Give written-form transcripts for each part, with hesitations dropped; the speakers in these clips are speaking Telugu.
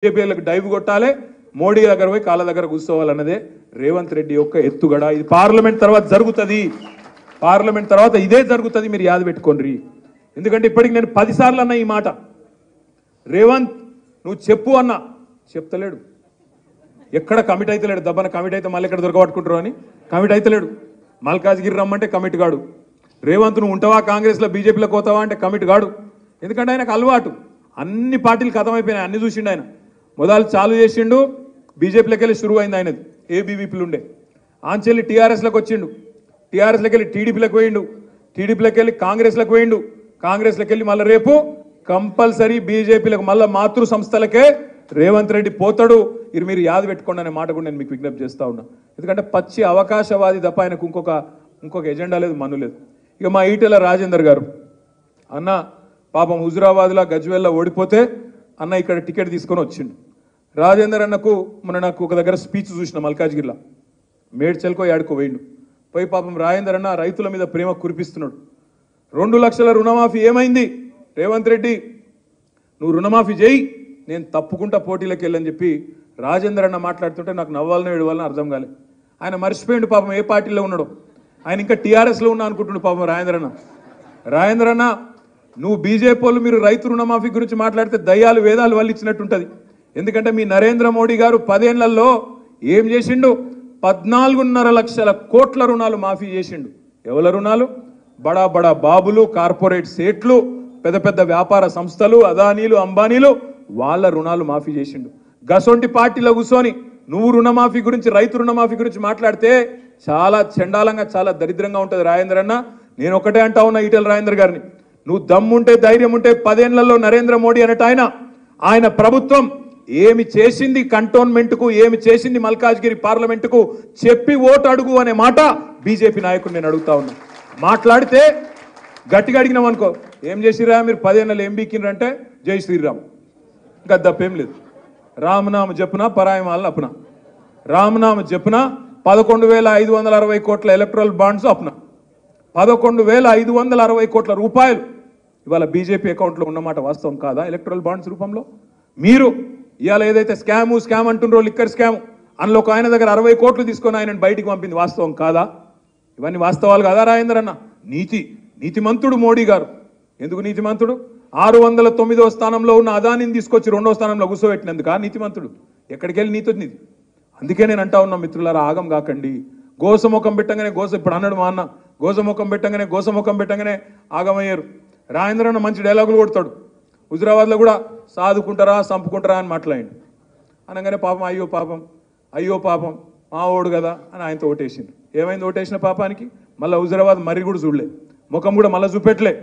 బీజేపీలకు డైవ్ కొట్టాలి, మోడీ దగ్గర పోయి కాళ్ళ దగ్గర కూర్చోవాలన్నదే రేవంత్ రెడ్డి యొక్క ఎత్తుగడ. ఇది పార్లమెంట్ తర్వాత జరుగుతుంది, పార్లమెంట్ తర్వాత ఇదే జరుగుతుంది, మీరు యాద పెట్టుకోండి. ఎందుకంటే ఇప్పటికి నేను 10 సార్లు అన్నా ఈ మాట, రేవంత్ నువ్వు చెప్పు అన్నా చెప్తలేడు, ఎక్కడ కమిట్ అయితలేడు. దబ్బన కమిట్ అయితే మళ్ళీ ఎక్కడ దొరకబట్టుకుంటారు అని కమిట్ అయితలేడు. మల్కాజ్గిరి రమ్మంటే కమిట్ కాడు. రేవంత్ నువ్వు ఉంటావా కాంగ్రెస్లో బీజేపీలో పోతావా అంటే కమిట్ కాడు. ఎందుకంటే ఆయనకు అలవాటు, అన్ని పార్టీలు ఖతమైపోయినాయి, అన్ని చూసిండు ఆయన. మొదలు చాలు చేసిండు, బీజేపీలోకి వెళ్ళి షురువు అయింది ఆయనది, ఏబీవీపీలు ఉండే ఆంచెల్లి టీఆర్ఎస్లోకి వచ్చిండు, టీఆర్ఎస్లోకి వెళ్ళి టీడీపీలోకి పోయిండు, టీడీపీలోకి వెళ్ళి కాంగ్రెస్లోకి పోయిండు, కాంగ్రెస్లోకి వెళ్ళి మళ్ళీ రేపు కంపల్సరీ బీజేపీలకు మళ్ళీ మాతృ సంస్థలకే రేవంత్ రెడ్డి పోతాడు. ఇది మీరు యాద పెట్టుకోండి అనే మాట కూడా నేను మీకు విజ్ఞప్తి చేస్తా ఉన్నా. ఎందుకంటే పచ్చి అవకాశవాది తప్ప ఆయనకు ఇంకొక ఎజెండా లేదు, మన్ను లేదు. ఇక మా ఈటెల రాజేందర్ గారు అన్న పాపం హుజురాబాద్లో గజ్వేల్లో ఓడిపోతే అన్న ఇక్కడ టికెట్ తీసుకొని వచ్చిండు. రాజేందర్ అన్నకు మొన్న నాకు ఒక దగ్గర స్పీచ్ చూసిన మల్కాజ్గిరిలో, మేడ్చల్కో యాడుకో పోయిండు. పోయి పాపం రాజేందర్ అన్న రైతుల మీద ప్రేమ కురిపిస్తున్నాడు. 2 లక్షల రుణమాఫీ ఏమైంది? రేవంత్ రెడ్డి నువ్వు రుణమాఫీ చేయి, నేను తప్పుకుంటా పోటీలకు వెళ్ళని చెప్పి రాజేందర్ అన్న మాట్లాడుతుంటే నాకు నవ్వాలనో ఏడవాలని అర్థం కాలే. ఆయన మర్చిపోయిండు పాపం ఏ పార్టీలో ఉన్నాడో. ఆయన ఇంకా టీఆర్ఎస్లో ఉన్నా అనుకుంటుండు పాపం రాజేందర్ అన్న నువ్వు బీజేపీ వాళ్ళు మీరు రైతు రుణమాఫీ గురించి మాట్లాడితే దయ్యాలు వేదాలు వాళ్ళు ఇచ్చినట్టుంటుంది. ఎందుకంటే మీ నరేంద్ర మోడీ గారు 10 ఏళ్లలో ఏం చేసిండు? 14.5 లక్షల కోట్ల రుణాలు మాఫీ చేసిండు. ఎవల రుణాలు? బడా బడా బాబులు, కార్పొరేట్ సేట్లు, పెద్ద పెద్ద వ్యాపార సంస్థలు, అదానీలు, అంబానీలు, వాళ్ళ రుణాలు మాఫీ చేసిండు. గసొంటి పార్టీలో కూర్చొని నువ్వు రుణమాఫీ గురించి, రైతు రుణమాఫీ గురించి మాట్లాడితే చాలా చండాలంగా, చాలా దరిద్రంగా ఉంటుంది. రాజేందర్ అన్న నేను ఒకటే అంటా ఉన్నా ఈటెల రాజేందర్ గారిని, నువ్వు దమ్ముంటే ధైర్యం ఉంటే 10 ఏళ్లలో నరేంద్ర మోడీ అన్నట్టు ఆయన ప్రభుత్వం ఏమి చేసింది కంటోన్మెంట్కు, ఏమి చేసింది మల్కాజ్గిరి పార్లమెంటుకు చెప్పి ఓటు అడుగు అనే మాట బీజేపీ నాయకుడు నేను అడుగుతా ఉన్నా. మాట్లాడితే గట్టిగా అడిగినాం అనుకో, ఏం చేసిరా మీరు 10 ఏళ్ళు ఏం బీకిండ్రంటే జై శ్రీరామ్, ఇంకా దప్పేం లేదు. రామనామ జపున పరాయమాలను అప్పున, రామనామ జపున 11,560 కోట్ల ఎలక్ట్రల్ బాండ్స్ అప్పున, 11,560 కోట్ల రూపాయలు ఇవాళ బీజేపీ అకౌంట్లో ఉన్నమాట వాస్తవం కాదా? ఎలక్ట్రల్ బాండ్స్ రూపంలో మీరు ఇవాళ ఏదైతే స్కామ్ అంటుండ్రో, లిక్కర్ స్కామ్, అందులో ఒక ఆయన దగ్గర 60 కోట్లు తీసుకొని ఆయనను బయటికి పంపింది వాస్తవం కాదా? ఇవన్నీ వాస్తవాలు కాదా రాజేందర్ అన్న? నీతిమంతుడు మోడీ గారు. ఎందుకు నీతిమంతుడు? 609వ స్థానంలో ఉన్న అదానిని తీసుకొచ్చి 2వ స్థానంలో కూర్చోబెట్టినందుక నీతిమంతుడు? ఎక్కడికి వెళ్ళి నీతి? అందుకే నేను అంటా ఉన్నా మిత్రులారా, ఆగం కాకండి. గోసముఖం పెట్టంగానే ఇప్పుడు అన్నాడు మా అన్న, గోసముఖం పెట్టంగానే ఆగమయ్యారు. రాజేంద్ర అన్న మంచి డైలాగులు కొడతాడు. హుజురాబాద్లో కూడా సాదుకుంటారా చంపుకుంటారా అని మాట్లాడిండు. అనగానే పాపం అయ్యో పాపం మా ఓడు కదా అని ఆయనతో ఓటేసిండు. ఏమైంది ఓటేసిన పాపానికి? మళ్ళీ హుజురాబాద్ మరి కూడా చూడలే, ముఖం కూడా మళ్ళీ చూపెట్టలే.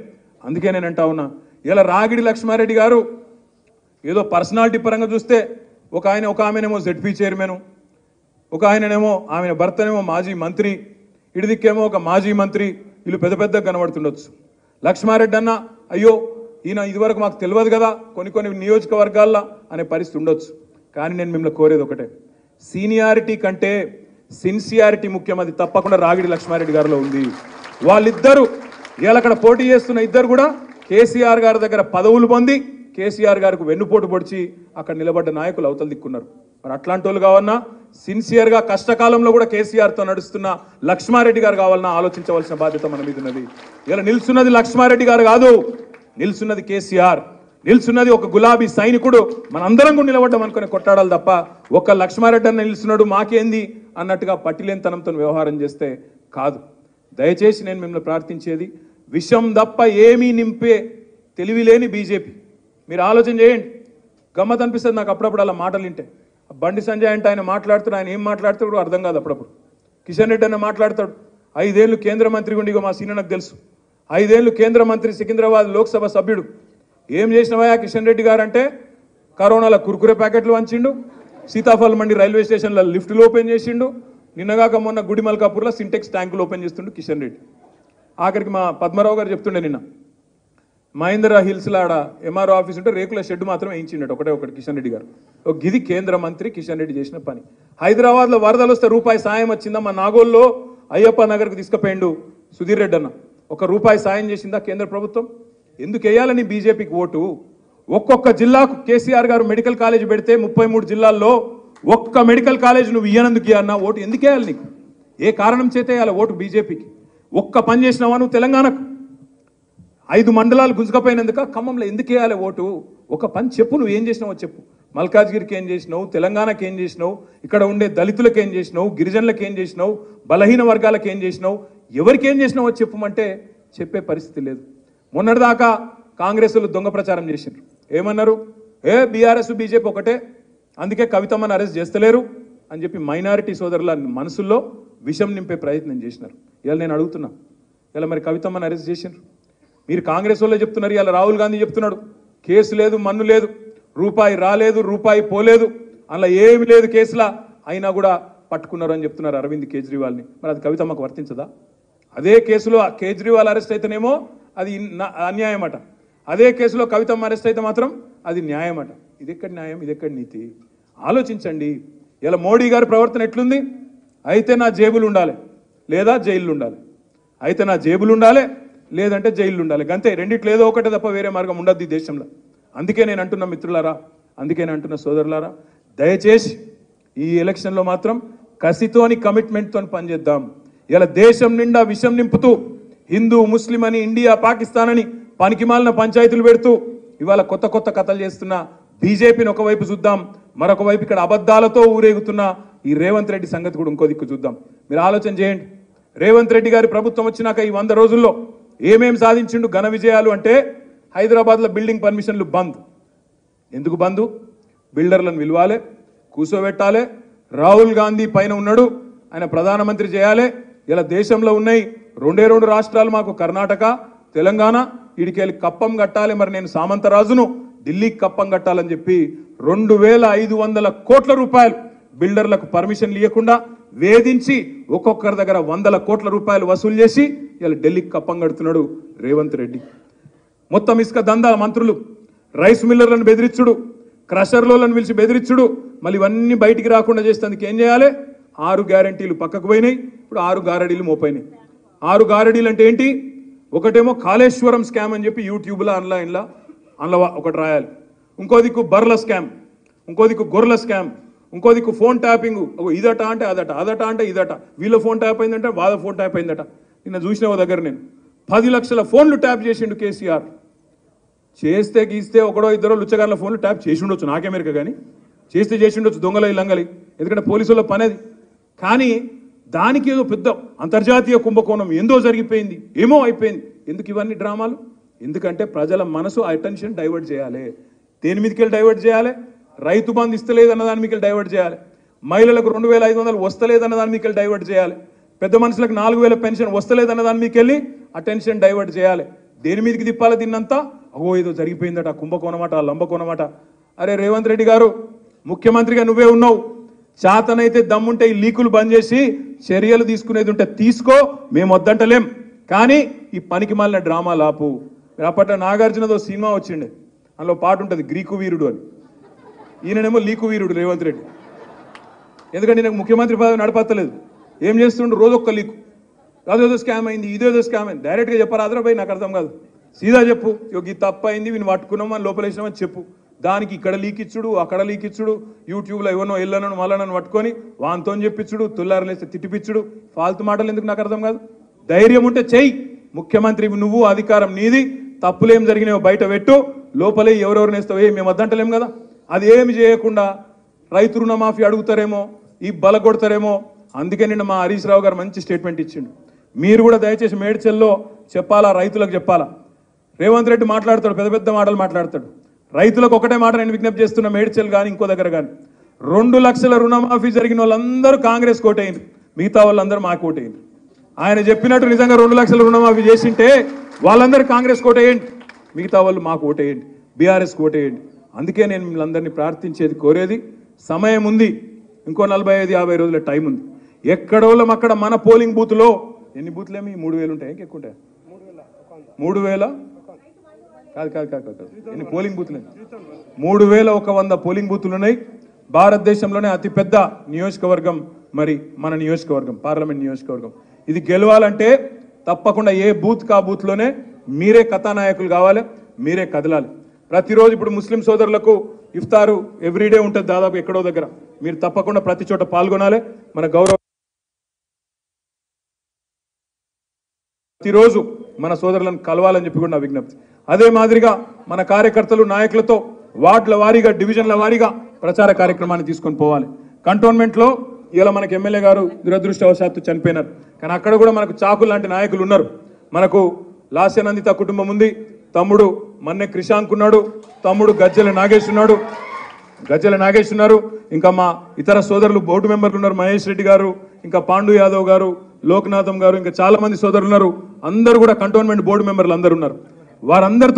అందుకే నేను అంటా ఉన్నా, ఇలా రాగిడి లక్ష్మారెడ్డి గారు ఏదో పర్సనాలిటీ పరంగా చూస్తే ఒక ఆమెనేమో జెడ్పీ చైర్మన్, ఒక ఆయననేమో ఆమె భర్తనేమో మాజీ మంత్రి, ఇడిదిక్కేమో ఒక మాజీ మంత్రి, వీళ్ళు పెద్ద కనబడుతుండొచ్చు. లక్ష్మారెడ్డి అన్న అయ్యో ఈయన ఇదివరకు మాకు తెలియదు కదా కొన్ని నియోజకవర్గాల్లో అనే పరిస్థితి ఉండొచ్చు. కానీ నేను మిమ్మల్ని కోరేది ఒకటే, సీనియారిటీ కంటే సిన్సియారిటీ ముఖ్యం. అది తప్పకుండా రాగిడి లక్ష్మారెడ్డి గారిలో ఉంది. వాళ్ళిద్దరూ ఇవాళ అక్కడ పోటీ చేస్తున్న ఇద్దరు కూడా కేసీఆర్ గారి దగ్గర పదవులు పొంది కేసీఆర్ గారికి వెన్నుపోటు పొడిచి అక్కడ నిలబడ్డ నాయకులు అవతల దిక్కున్నారు. మరి అట్లాంటి వాళ్ళు కావాలన్నా, సిన్సియర్గా కష్టకాలంలో కూడా కేసీఆర్తో నడుస్తున్న లక్ష్మారెడ్డి గారు కావాలన్నా ఆలోచించవలసిన బాధ్యత మన మీద ఉన్నది. ఇలా నిల్చున్నది లక్ష్మారెడ్డి గారు కాదు, నిల్చున్నది కేసీఆర్, నిల్చున్నది ఒక గులాబీ సైనికుడు. మనందరం కూడా నిలబడ్డం అనుకుని కొట్టాడాలి తప్ప ఒక లక్ష్మారెడ్డి అన్న నిల్చున్నాడు మాకేంది అన్నట్టుగా పట్టిలేనితనంతో వ్యవహారం చేస్తే కాదు. దయచేసి నేను మిమ్మల్ని ప్రార్థించేది, విషం తప్ప ఏమీ నింపే తెలివిలేని బీజేపీ. మీరు ఆలోచన చేయండి. గమ్మత్ అనిపిస్తుంది నాకు అప్పుడప్పుడు అలా మాటలు వింటే. బండి సంజయ్ అంటే ఆయన మాట్లాడుతాడు, ఆయన ఏం మాట్లాడుతాడు అర్థం కాదు అప్పుడప్పుడు. కిషన్ రెడ్డి అన్న మాట్లాడతాడు, 5 ఏళ్ళు కేంద్ర మంత్రి ఉండి, మా సీనియర్ నాకు తెలుసు, 5 ఏళ్ళు కేంద్ర మంత్రి, సికింద్రాబాద్ లోక్సభ సభ్యుడు. ఏం చేసినవా కిషన్ రెడ్డి గారు అంటే, కరోనాలో కుర్కురే ప్యాకెట్లు వంచిండు, సీతాఫల్ మండి రైల్వే స్టేషన్లో లిఫ్టులు ఓపెన్ చేసిండు, నిన్నగాక మొన్న గుడి మల్కాపూర్లో సింటెక్స్ ట్యాంకులు ఓపెన్ చేస్తుండు కిషన్ రెడ్డి. ఆఖరికి మా పద్మరావు గారు చెప్తుండే నిన్న, మహేంద్ర హిల్స్లో ఆడ ఎంఆర్ఓ ఆఫీస్ ఉంటే రేకుల షెడ్ మాత్రం వేయించిండట ఒకటి కిషన్ రెడ్డి గారు. ఒక గిది కేంద్ర మంత్రి కిషన్ రెడ్డి చేసిన పని. హైదరాబాద్లో వరదలు వస్తే రూపాయి సాయం వచ్చిందా? మా నాగోల్లో అయ్యప్ప నగర్కి తీసుకుపోయిండు సుధీర్ రెడ్డి అన్న, ₹1 సాయం చేసిందా కేంద్ర ప్రభుత్వం? ఎందుకు వేయాలని బీజేపీకి ఓటు? ఒక్కొక్క జిల్లాకు కేసీఆర్ గారు మెడికల్ కాలేజ్ పెడితే 33 జిల్లాల్లో ఒక్క మెడికల్ కాలేజ్ నువ్వు ఇయ్యనందుకు అన్న ఓటు ఎందుకు వేయాలి నీకు? ఏ కారణం చేతే వేయాలి ఓటు బీజేపీకి? ఒక్క పని చేసినావా నువ్వు తెలంగాణకు? 5 మండలాలు గుంజుకపోయినందుక ఖమ్మంలో ఎందుకు వేయాలి ఓటు? ఒక పని చెప్పు, నువ్వు ఏం చేసినావో చెప్పు. మల్కాజ్గిరికి ఏం చేసినావు, తెలంగాణకి ఏం చేసినావు, ఇక్కడ ఉండే దళితులకు ఏం చేసినావు, గిరిజనులకు ఏం చేసినావు, బలహీన వర్గాలకు ఏం చేసినావు, ఎవరికి ఏం చేసినావో చెప్పమంటే చెప్పే పరిస్థితి లేదు. మొన్నటిదాకా కాంగ్రెస్లు దొంగ ప్రచారం చేసిండ్రు. ఏమన్నారు? బీఆర్ఎస్ బీజేపీ ఒకటే, అందుకే కవితమ్మని అరెస్ట్ చేస్తలేరు అని చెప్పి మైనారిటీ సోదరుల మనసుల్లో విషం నింపే ప్రయత్నం చేసినారు. ఇవాళ నేను అడుగుతున్నా, ఇలా మరి కవితమ్మని అరెస్ట్ చేసిండ్రు, మీరు కాంగ్రెస్ వాళ్ళే చెప్తున్నారు, ఇలా రాహుల్ గాంధీ చెప్తున్నాడు కేసు లేదు, మన్ను లేదు, రూపాయి రాలేదు, రూపాయి పోలేదు, అలా ఏమి లేదు కేసులా, అయినా కూడా పట్టుకున్నారు అని చెప్తున్నారు అరవింద్ కేజ్రీవాల్ని. మరి అది కవితమ్మకు వర్తించదా? అదే కేసులో కేజ్రీవాల్ అరెస్ట్ అయితేనేమో అది అన్యాయమట, అదే కేసులో కవితమ్మ అరెస్ట్ అయితే మాత్రం అది న్యాయమట. ఇది ఎక్కడి న్యాయం, ఇది ఎక్కడి నీతి? ఆలోచించండి. ఇలా మోడీ గారి ప్రవర్తన ఎట్లుంది? అయితే నా జేబులు ఉండాలి లేదా జైళ్ళు ఉండాలి, అయితే నా జేబులు ఉండాలి లేదంటే జైళ్ళు ఉండాలి, అంతే. రెండిట్లో ఏదో ఒకటే తప్ప వేరే మార్గం ఉండద్దు ఈ దేశంలో. అందుకే నేను అంటున్న మిత్రులారా, అందుకే నేను అంటున్న సోదరులారా, దయచేసి ఈ ఎలక్షన్లో మాత్రం కసితోని కమిట్మెంట్తో పనిచేద్దాం. ఇలా దేశం నిండా విషం నింపుతూ హిందూ ముస్లిం అని ఇండియా పాకిస్తాన్ అని పనికిమాలిన పంచాయతీలు పెడుతూ ఇవాళ కొత్త కొత్త కథలు చేస్తున్న బీజేపీని ఒకవైపు చూద్దాం, మరొక వైపు ఇక్కడ అబద్ధాలతో ఊరేగుతున్న ఈ రేవంత్ రెడ్డి సంగతి కూడా ఇంకో దిక్కు చూద్దాం. మీరు ఆలోచన చేయండి. రేవంత్ రెడ్డి గారి ప్రభుత్వం వచ్చినాక ఈ 100 రోజుల్లో ఏమేం సాధించిండు ఘన విజయాలు అంటే, హైదరాబాద్లో బిల్డింగ్ పర్మిషన్లు బంద్. ఎందుకు బంద్? బిల్డర్లను పిలవాలి, కూర్చోబెట్టాలి, రాహుల్ గాంధీ పైన ఉన్నాడు, ఆయన ప్రధానమంత్రి చేయాలి. ఇలా దేశంలో ఉన్నాయి 2 రాష్ట్రాలు మాకు, కర్ణాటక తెలంగాణ, వీడికెళ్ళి కప్పం కట్టాలి. మరి నేను సామంతరాజును, ఢిల్లీకి కప్పం కట్టాలని చెప్పి 2500 కోట్ల రూపాయలు బిల్డర్లకు పర్మిషన్లు ఇవ్వకుండా వేధించి ఒక్కొక్కరి దగ్గర 100 కోట్ల రూపాయలు వసూలు చేసి ఇలా ఢిల్లీకి కప్పం కడుతున్నాడు రేవంత్ రెడ్డి. మొత్తం ఇసుక దందా మంత్రులు, రైస్ మిల్లర్లను బెదిరించుడు, క్రషర్లను పిలిచి బెదిరించుడు, మళ్ళీ ఇవన్నీ బయటికి రాకుండా చేసేందుకు ఏం చేయాలి? 6 గ్యారంటీలు పక్కకు పోయినాయి, ఇప్పుడు 6 గారడీలు మోపోయినాయి. 6 గారడీలు అంటే ఏంటి? ఒకటేమో కాళేశ్వరం స్కామ్ అని చెప్పి యూట్యూబ్లో ఆన్లైన్లో ఒకటి రాయాలి, ఇంకో దిక్కు బర్ల స్కామ్, ఇంకో దిక్కు గొర్రెల స్కామ్, ఇంకో దిక్కు ఫోన్ ట్యాపింగ్, ఇదట అంటే అదట, అదట అంటే ఇదట, వీళ్ళ ఫోన్ ట్యాప్ అయిందంటే వాళ్ళ ఫోన్ ట్యాప్ అయిందట. నిన్న చూసిన దగ్గర నేను 10 లక్షల ఫోన్లు ట్యాప్ చేసిండు కేసీఆర్. చేస్తే గీస్తే ఒకడో ఇద్దరో లుచ్చగారుల ఫోన్లు ట్యాప్ చేసి ఉండొచ్చు, నాకెమెరిక కానీ చేస్తే చేసి ఉండొచ్చు, దొంగలై లంగలి, ఎందుకంటే పోలీసుల పని అది. కానీ దానికి ఏదో పెద్ద అంతర్జాతీయ కుంభకోణం ఏందో జరిగిపోయింది, ఏమో అయిపోయింది. ఎందుకు ఇవన్నీ డ్రామాలు? ఎందుకంటే ప్రజల మనసు అటెన్షన్ డైవర్ట్ చేయాలి. దేని మీదకి డైవర్ట్ చేయాలి? రైతు బంధు ఇస్తలేదన్న దాని మీకు డైవర్ట్ చేయాలి, మహిళలకు 2500 వస్తలేదన్న దాని మీకు డైవర్ట్ చేయాలి, పెద్ద మనుషులకు 4000 పెన్షన్ వస్తలేదన్న దాని మీకు వెళ్ళి అటెన్షన్ డైవర్ట్ చేయాలి. దేని మీదకి తిప్పాలి దీన్నంతా? ఏదో జరిగిపోయిందట, కుంభకోణమట, లంబకోణమట. అరే రేవంత్ రెడ్డి గారు, ముఖ్యమంత్రిగా నువ్వే ఉన్నావు, చేతనైతే దమ్ముంటే ఈ లీకులు బంద్ చేసి చర్యలు తీసుకునేది ఉంటే తీసుకో, మేము వద్దంటలేం, కానీ ఈ పనికి మాలిన డ్రామా లాపు. అప్పట్లో నాగార్జునదో సినిమా వచ్చిండే, అందులో పాట ఉంటుంది గ్రీకు వీరుడు అని. ఈయననేమో లీకు వీరుడు రేవంత్ రెడ్డి. ఎందుకంటే నాకు ముఖ్యమంత్రి పదవి నడపత్తలేదు, ఏం చేస్తుండ్రు? రోజొక్క లీకు, అదేదో స్కామ్ అయింది, ఇదేదో స్కామ్ అయింది. డైరెక్ట్గా చెప్పారు అదరాబాయ్, నాకు అర్థం కాదు, సీదా చెప్పు, ఈ తప్పు అయింది, వీని పట్టుకున్నాం అని లోపలేసినామని చెప్పు. దానికి ఇక్కడ లీక్ ఇచ్చుడు, అక్కడ లీక్ ఇచ్చుడు, యూట్యూబ్లో ఎవరినో ఎల్లనో మళ్ళనని పట్టుకొని వాంతో చెప్పించుడు, తుల్లారలేస్తే తిట్టిపిచ్చుడు, ఫాల్తు మాటలు ఎందుకు నాకు అర్థం కాదు. ధైర్యం ఉంటే చెయ్యి, ముఖ్యమంత్రి నువ్వు, అధికారం నీది, తప్పులేం జరిగినాయో బయట పెట్టు, లోపలే ఎవరెవరు నేస్తావో మేము వద్దంటలేం కదా. అది ఏమి చేయకుండా రైతు రుణమాఫీ అడుగుతారేమో, ఈ బలగొడతారేమో. అందుకే నిన్న మా హరీష్ రావు గారు మంచి స్టేట్మెంట్ ఇచ్చిండు. మీరు కూడా దయచేసి మేడ్చల్లో చెప్పాలా, రైతులకు చెప్పాలా. రేవంత్ రెడ్డి మాట్లాడతాడు, పెద్ద పెద్ద మాటలు మాట్లాడతాడు. రైతులకు ఒకటే మాట నేను విజ్ఞప్తి చేస్తున్నా, మేడ్చల్ కానీ ఇంకో దగ్గర కానీ, 2 లక్షల రుణమాఫీ జరిగిన వాళ్ళందరూ కాంగ్రెస్ కోటైంది, మిగతా వాళ్ళందరూ మా కోటైంది. ఆయన చెప్పినట్టు నిజంగా 2 లక్షల రుణమాఫీ చేసింటే వాళ్ళందరూ కాంగ్రెస్ కోటేయండి, మిగతా వాళ్ళు మాకు ఓటేయండి, బీఆర్ఎస్ కోటేయండి. అందుకే నేను మిమ్మల్ని ప్రార్థించేది, కోరేది, సమయం ఉంది, ఇంకో 45-50 రోజుల టైం ఉంది. ఎక్కడోళ్ళం అక్కడ మన పోలింగ్ బూత్లో ఎన్ని బూత్లేమి 3000 ఉంటాయి, ఇంకెక్కువ ఉంటాయి? 3000 కాదు, ఎన్ని పోలింగ్ బూత్లు? 3100 పోలింగ్ బూత్లు ఉన్నాయి. భారతదేశంలోనే అతిపెద్ద నియోజకవర్గం మరి మన నియోజకవర్గం, పార్లమెంట్ నియోజకవర్గం. ఇది గెలవాలంటే తప్పకుండా ఏ బూత్ కా బూత్లోనే మీరే కథానాయకులు కావాలి, మీరే కదలాలి. ప్రతిరోజు ఇప్పుడు ముస్లిం సోదరులకు ఇఫ్తారు ఎవ్రీడే ఉంటుంది దాదాపు ఎక్కడో దగ్గర. మీరు తప్పకుండా ప్రతి చోట పాల్గొనాలి. మన గౌరవ ప్రతిరోజు మన సోదరులను కలవాలని చెప్పి కూడా నా విజ్ఞప్తి. అదే మాదిరిగా మన కార్యకర్తలు నాయకులతో వార్డుల వారీగా డివిజన్ల వారీగా ప్రచార కార్యక్రమాన్ని తీసుకొని పోవాలి. కంటోన్మెంట్లో ఇలా మనకు ఎమ్మెల్యే గారు దురదృష్టవశాత్తు చనిపోయినారు, కానీ అక్కడ కూడా మనకు చాకులు లాంటి నాయకులు ఉన్నారు. మనకు లాస్యనందిత కుటుంబం ఉంది, తమ్ముడు మన్నె క్రిషాంక్ ఉన్నాడు, తమ్ముడు గజ్జల నాగేష్ ఉన్నారు, ఇంకా మా ఇతర సోదరులు బోర్డు మెంబర్లు ఉన్నారు, మహేష్ రెడ్డి గారు, ఇంకా పాండు యాదవ్ గారు, లోక్నాథం గారు, ఇంకా చాలా మంది సోదరులు ఉన్నారు. అందరూ కూడా కంటోన్మెంట్ బోర్డు మెంబర్లు అందరూ ఉన్నారు. వారందరితో